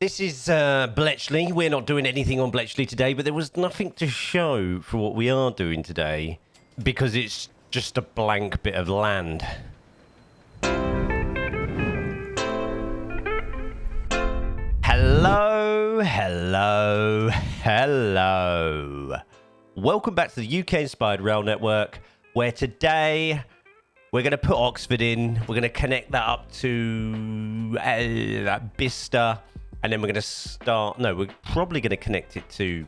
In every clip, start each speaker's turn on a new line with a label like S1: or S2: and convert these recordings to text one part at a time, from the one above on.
S1: This is Bletchley. We're not doing anything on Bletchley today, but there was nothing to show for what we are doing today because it's just a blank bit of land. Hello, hello, hello. Welcome back to the UK-inspired rail network, where today we're going to put Oxford in. We're going to connect that up to Bicester. And then we're going to start... No, we're probably going to connect it to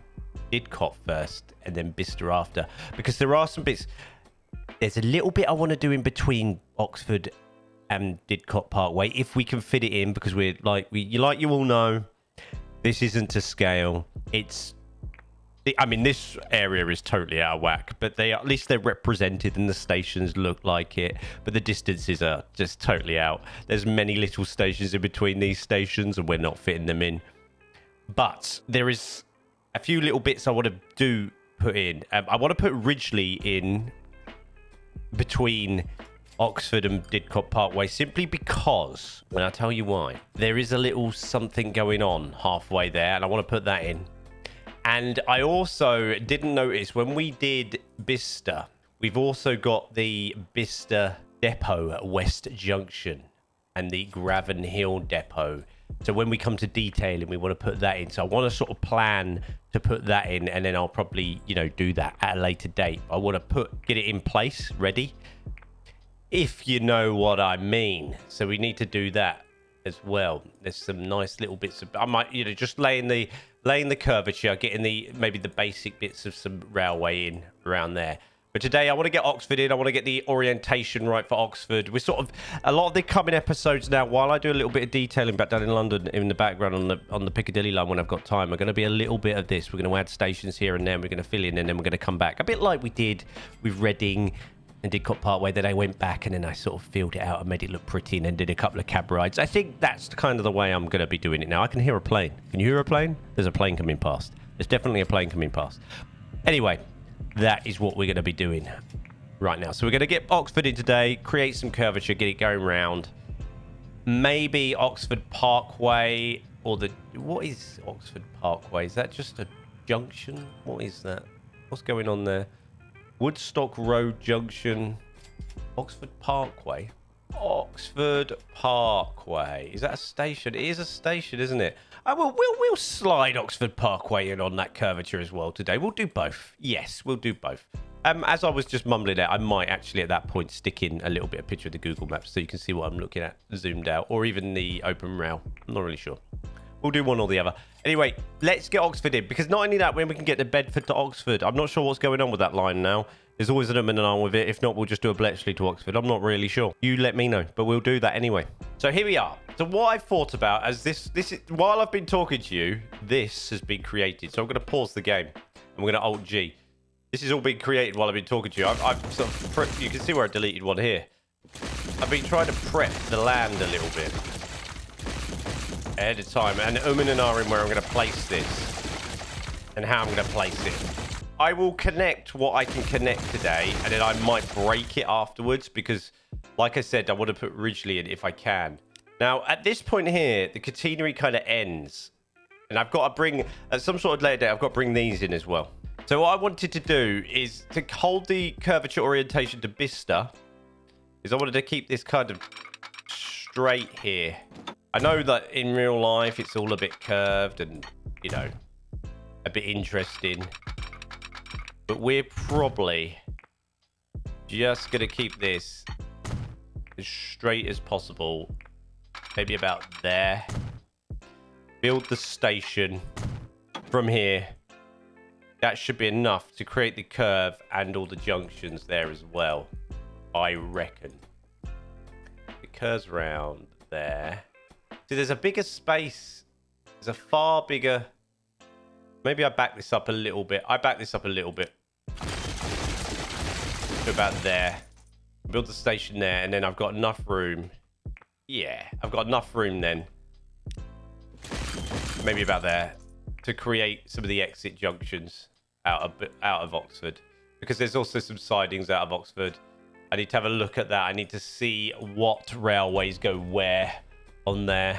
S1: Didcot first and then Bicester after. Because there are some bits... There's a little bit I want to do in between Oxford and Didcot Parkway, if we can fit it in, because we're like you all know, this isn't to scale. It's... I mean, this area is totally out of whack, but at least they're represented and the stations look like it, but the distances are just totally out. There's many little stations in between these stations and we're not fitting them in. But there is a few little bits I want to put in. I want to put Ridgely in between Oxford and Didcot Parkway simply because, and I'll tell you why, there is a little something going on halfway there and I want to put that in. And I also didn't notice when we did Bicester, we've also got the Bicester Depot at West Junction and the Graven Hill Depot. So when we come to detailing, we want to put that in. So I want to sort of plan to put that in, and then I'll probably, do that at a later date. I want to get it in place, ready, if you know what I mean. So we need to do that as well. There's some nice little bits of, I might, just laying the curvature, getting maybe the basic bits of some railway in around there. But today I want to get Oxford in. I want to get the orientation right for Oxford. We're sort of, a lot of the coming episodes now, while I do a little bit of detailing back down in London in the background on the Piccadilly line when I've got time, we're going to be a little bit of this. We're going to add stations here and there. We're going to fill in and then we're going to come back. A bit like we did with Reading and Didcot Parkway. Then I went back and then I sort of filled it out and made it look pretty and then did a couple of cab rides. I think that's kind of the way I'm going to be doing it now. I can hear a plane. Can you hear a plane? There's a plane coming past. There's definitely a plane coming past. Anyway, that is what we're going to be doing right now. So we're going to get Oxford in today, create some curvature, get it going round. Maybe Oxford Parkway or what is Oxford Parkway? Is that just a junction? What is that? What's going on there? Woodstock Road Junction, Oxford Parkway. Oxford Parkway. Is that a station? It is a station, isn't it? We'll slide Oxford Parkway in on that curvature as well today. We'll do both. Yes, we'll do both. As I was just mumbling it, I might actually at that point stick in a little bit of picture of the Google Maps so you can see what I'm looking at zoomed out, or even the open rail. I'm not really sure. We'll do one or the other. Anyway, let's get Oxford in, because not only that, when we can get the Bedford to Oxford, I'm not sure what's going on with that line now. There's always an and an on with it. If not, we'll just do a Bletchley to Oxford. I'm not really sure. You let me know, but we'll do that anyway. So here we are. So what I've thought about as this is, while I've been talking to you, this has been created. So I'm going to pause the game. I'm going to Alt G. This has all been created while I've been talking to you. I've sort of you can see where I deleted one here. I've been trying to prep the land a little bit ahead of time, and and ahhing where I'm going to place this and how I'm going to place it. I will connect what I can connect today, and then I might break it afterwards because, like I said, I want to put Ridgely in if I can. Now, at this point here, the catenary kind of ends, and I've got to bring, at some sort of later date, I've got to bring these in as well. So what I wanted to do is to hold the curvature orientation to Bicester, is I wanted to keep this kind of straight here. I know that in real life, it's all a bit curved and, a bit interesting. But we're probably just going to keep this as straight as possible. Maybe about there. Build the station from here. That should be enough to create the curve and all the junctions there as well, I reckon. It curves around there. See, there's a bigger space. There's a far bigger... Maybe I back this up a little bit. I back this up a little bit. To about there. Build the station there, and then I've got enough room. Yeah, I've got enough room then. Maybe about there. To create some of the exit junctions out of Oxford. Because there's also some sidings out of Oxford. I need to have a look at that. I need to see what railways go where on there.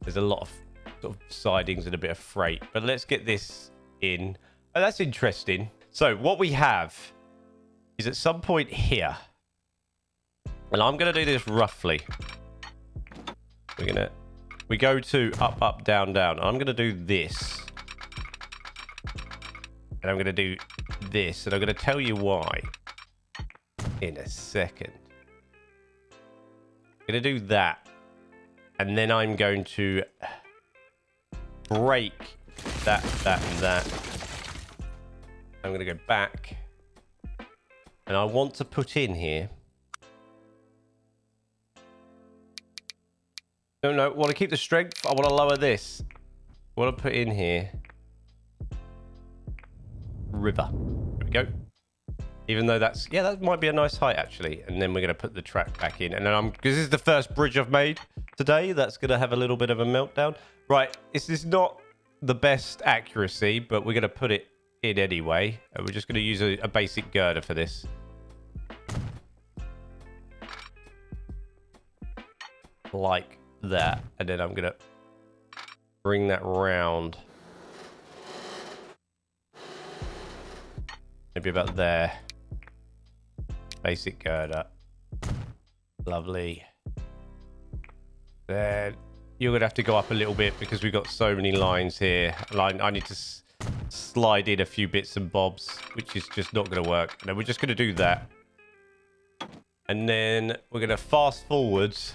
S1: There's a lot of sort of sidings and a bit of freight. But let's get this in. Oh, that's interesting. So what we have is at some point here, and I'm going to do this roughly. We go to up, up, down, down. I'm going to do this. And I'm going to do this. And I'm going to tell you why in a second. I'm going to do that. And then I'm going to break that, that, and that. I'm going to go back. And I want to put in here. No, I want to keep the strength. I want to lower this. I want to put in here. River. There we go. Even though that's... Yeah, that might be a nice height, actually. And then we're going to put the track back in. And then because this is the first bridge I've made today. That's going to have a little bit of a meltdown. Right. This is not the best accuracy, but we're going to put it in anyway. And we're just going to use a basic girder for this. Like that. And then I'm going to bring that round. Maybe about there. Basic girder. Lovely. Then you're going to have to go up a little bit because we've got so many lines here. I need to slide in a few bits and bobs, which is just not going to work. And then we're just going to do that. And then we're going to fast forwards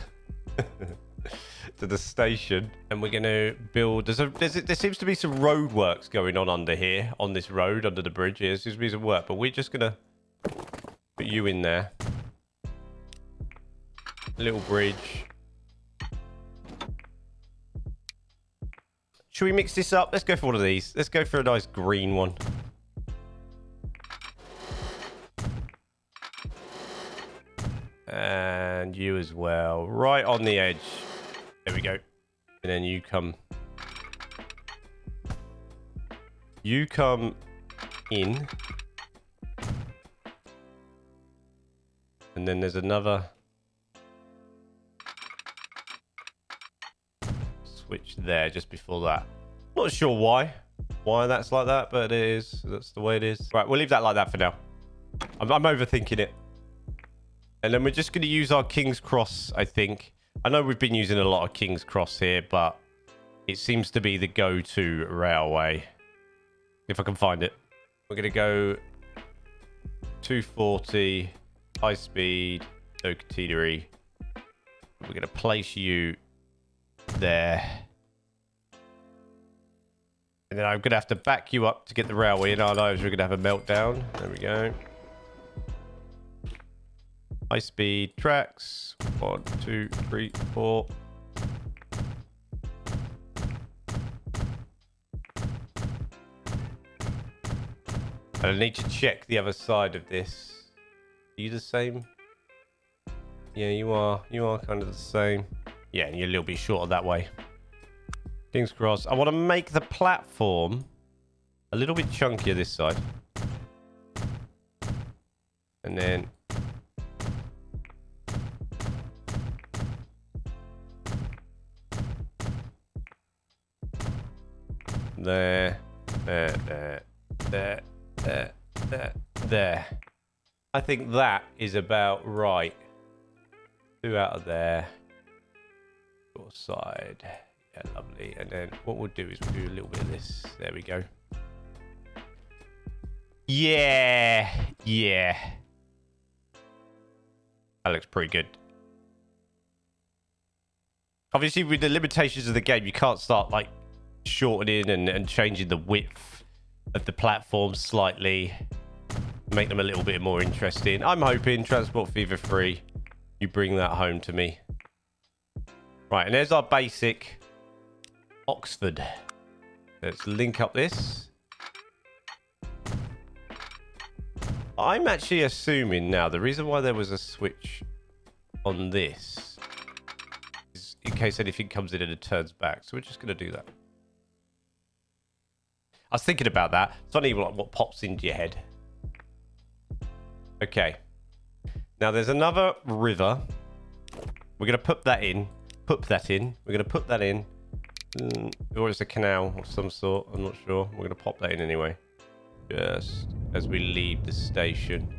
S1: to the station, and we're going to build. There seems to be some road works going on under here, on this road, under the bridge. Here, there seems to be some work, but we're just going to put you in there. Little bridge. Should we mix this up? Let's go for one of these. Let's go for a nice green one. And you as well. Right on the edge. There we go. And then you come. You come in. And then there's another switch there just before that. Not sure why that's like that, but it is. That's the way it is. Right, we'll leave that like that for now. I'm overthinking it. And then we're just going to use our King's Cross, I think. I know we've been using a lot of King's Cross here, but it seems to be the go-to railway. If I can find it. We're going to go 240, high speed, no catenary. We're going to place you there. And then I'm going to have to back you up to get the railway in. Our lives are going to have a meltdown. There we go. High speed tracks. 1, 2, 3, 4. I need to check the other side of this. Are you the same? Yeah, you are. You are kind of the same. Yeah, and you're a little bit shorter that way. King's Cross. I want to make the platform a little bit chunkier this side. And then there. I think that is about right. 2 out of there. Your side. Yeah, lovely. And then what we'll do is we'll do a little bit of this. There we go. Yeah. Yeah. That looks pretty good. Obviously, with the limitations of the game, you can't start like shortening and changing the width of the platforms slightly. Make them a little bit more interesting. I'm hoping Transport Fever 3, you bring that home to me. Right, and there's our basic Oxford. Let's link up this. I'm actually assuming now the reason why there was a switch on this is in case anything comes in and it turns back. So we're just going to do that. I was thinking about that. It's not even like what pops into your head. Okay. Now there's another river. We're going to put that in. Put that in. We're going to put that in. Or it's a canal of some sort. I'm not sure. We're going to pop that in anyway. Just as we leave the station.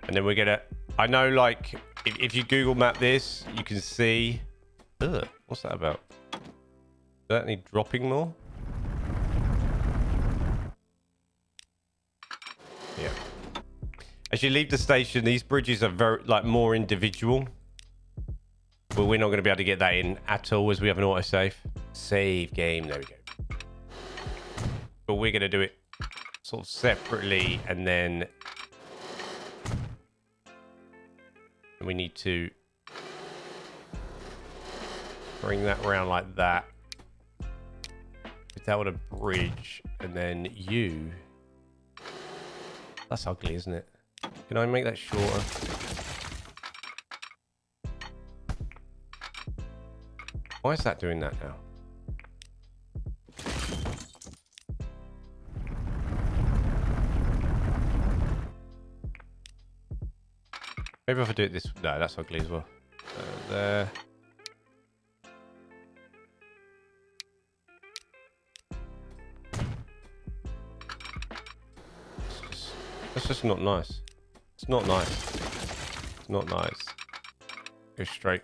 S1: And then we're going to... I know, like, if you Google map this, you can see... Ugh, what's that about? Does that need dropping more? Yeah. As you leave the station, these bridges are very, like, more individual. But we're not going to be able to get that in at all as we have an autosave. Save game. There we go. But we're going to do it sort of separately, and then we need to bring that around like that. Put that on a bridge, and then you... That's ugly, isn't it? Can I make that shorter? Why is that doing that now? Maybe if I do it this... No, that's ugly as well. There. That's just not nice. It's not nice. It's not nice. Go straight.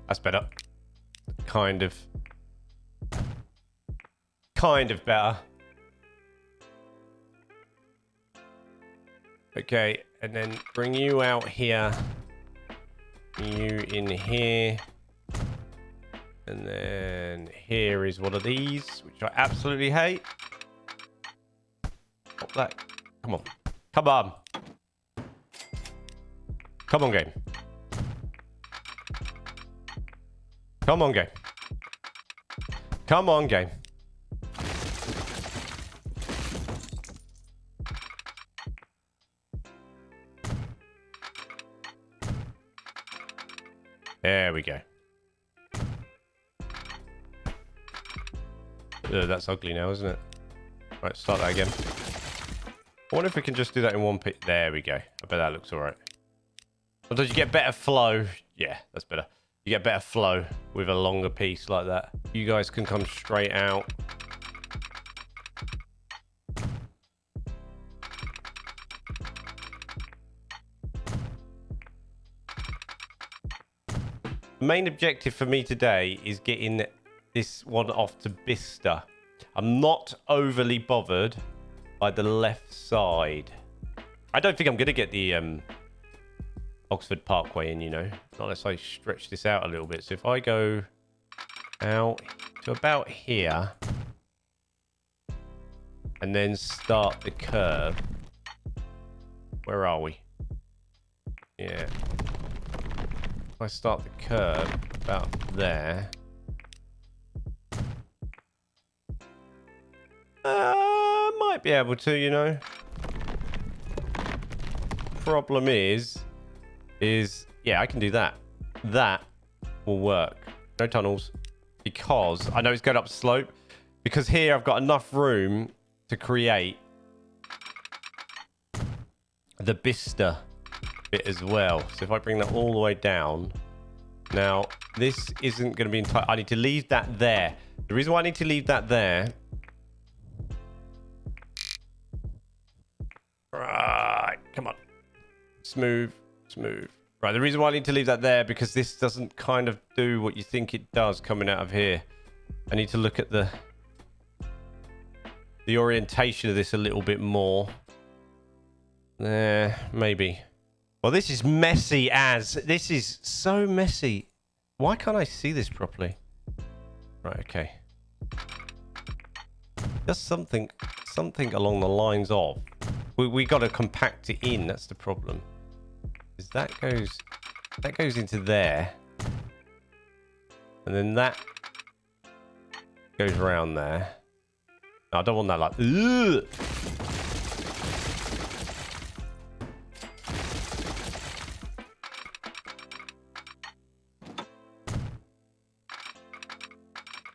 S1: That's better. Kind of better. Okay, and then bring you out here. You in here. And then here is one of these, which I absolutely hate. Pop that. Come on. Come on. Come on, game. Come on, game. Come on, game. There we go. Ugh, that's ugly now, isn't it? Right, start that again. I wonder if we can just do that in one piece. There we go. I bet that looks alright. Sometimes you get better flow. Yeah, that's better. You get better flow with a longer piece like that. You guys can come straight out. The main objective for me today is getting this one off to Bicester. I'm not overly bothered by the left side. I don't think I'm going to get the Oxford Parkway in, you know. Not unless I stretch this out a little bit. So if I go out to about here and then start the curve. Where are we? Yeah. If I start the curve about there. Might be able to, you know. Problem is yeah, I can do that. That will work. No tunnels. Because I know it's going up slope. Because here I've got enough room to create the Bicester bit as well. So if I bring that all the way down. Now, this isn't going to be entire. I need to leave that there. The reason why I need to leave that there. Right, come on. Smooth, smooth. Right, the reason why I need to leave that there because this doesn't kind of do what you think it does coming out of here. I need to look at the orientation of this a little bit more. There, maybe. Well, this is messy as. This is so messy. Why can't I see this properly? Right, okay. Just something along the lines of. We got to compact it in. That's the problem. Is that goes into there, and then that goes around there. No, I don't want that like. Ugh!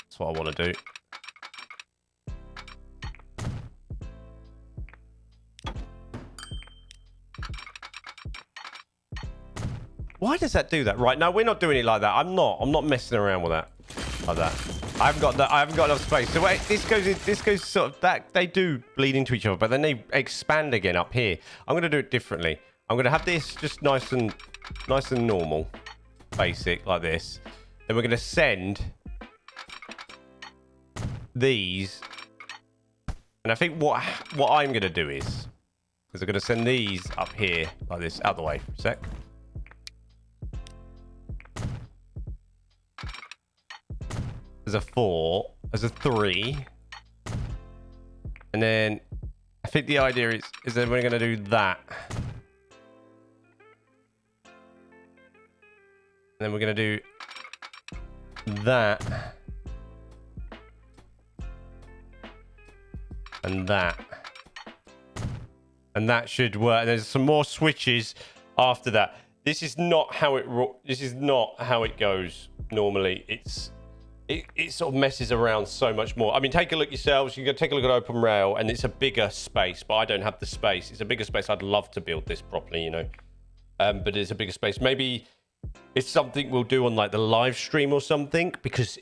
S1: That's what I want to do. Why does that do that? Right, no, we're not doing it like that. I'm not messing around with that. Like that. I haven't got enough space. So wait, this goes sort of that they do bleed into each other, but then they expand again up here. I'm gonna do it differently. I'm gonna have this just nice and normal. Basic, like this. Then we're gonna send these. And I think what I'm gonna do is I'm gonna send these up here like this, out the way for a sec. There's a 4, there's a 3, and then I think the idea is that we're gonna do that, and then we're gonna do that, and that, and that should work. There's some more switches after that. This is not how it goes normally. It sort of messes around so much more. I mean, take a look yourselves. You can take a look at Open Rail, and it's a bigger space, but I don't have the space. It's a bigger space. I'd love to build this properly, you know. But it's a bigger space. Maybe it's something we'll do on like the live stream or something, because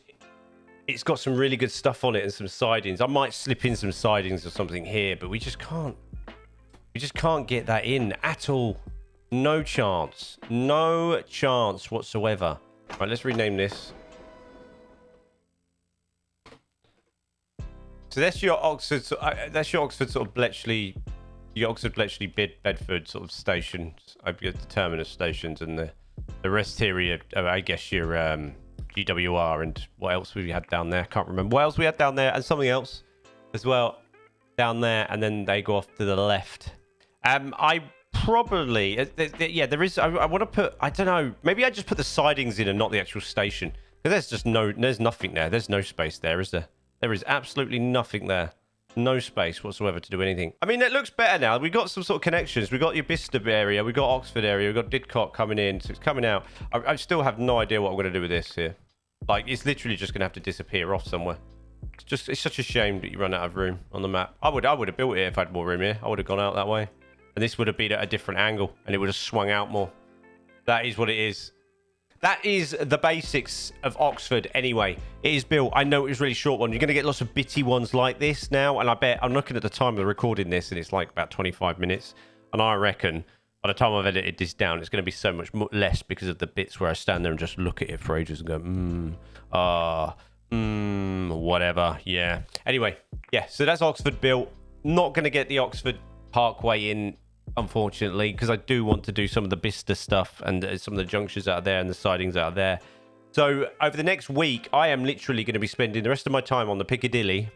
S1: it's got some really good stuff on it and some sidings. I might slip in some sidings or something here, but we just can't get that in at all. No chance. No chance whatsoever. Right, let's rename this. So that's your Oxford sort of Bletchley, your Oxford Bletchley Bedford sort of stations. I've got the terminus stations, and the rest here are, I guess, your GWR and what else we had down there. Can't remember what else we had down there, and something else as well down there, and then they go off to the left. I probably yeah, there is. I want to put, I don't know, maybe I just put the sidings in and not the actual station, because there's nothing there. There's no space there, is there? There is absolutely nothing there. No space whatsoever to do anything. I mean, it looks better now. We've got some sort of connections. We've got your Bicester area. We've got Oxford area. We've got Didcot coming in. So it's coming out. I still have no idea what I'm going to do with this here. Like, it's literally just going to have to disappear off somewhere. It's such a shame that you run out of room on the map. I would have built it if I had more room here. I would have gone out that way. And this would have been at a different angle, and it would have swung out more. That is what it is. That is the basics of Oxford anyway. It is built. I know it was a really short one. You're going to get lots of bitty ones like this now. And I bet, I'm looking at the time of recording this, and it's like about 25 minutes. And I reckon by the time I've edited this down, it's going to be so much less, because of the bits where I stand there and just look at it for ages and go, whatever. Yeah. Anyway, yeah. So that's Oxford built. Not going to get the Oxford Parkway in, unfortunately, because I do want to do some of the Bicester stuff and some of the junctions out there and the sidings out there. So over the next week, I am literally going to be spending the rest of my time on the Piccadilly,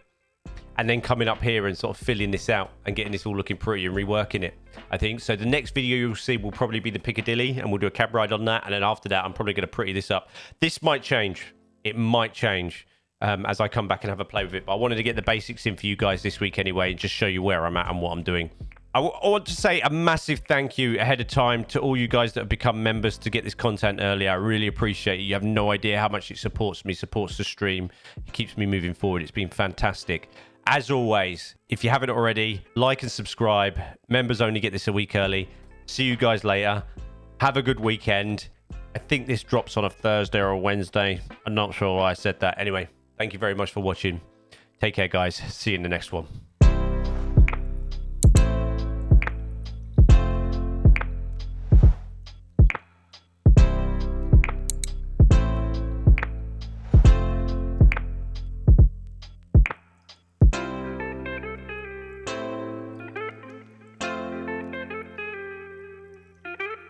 S1: and then coming up here and sort of filling this out and getting this all looking pretty and reworking it, I think. So the next video you'll see will probably be the Piccadilly, and we'll do a cab ride on that. And then after that, I'm probably going to pretty this up. This might change. It might change as I come back and have a play with it. But I wanted to get the basics in for you guys this week anyway, and just show you where I'm at and what I'm doing. I want to say a massive thank you ahead of time to all you guys that have become members to get this content earlier. I really appreciate it. You have no idea how much it supports me, supports the stream. It keeps me moving forward. It's been fantastic. As always, if you haven't already, like and subscribe. Members only get this a week early. See you guys later. Have a good weekend. I think this drops on a Thursday or a Wednesday. I'm not sure why I said that. Anyway, thank you very much for watching. Take care, guys. See you in the next one.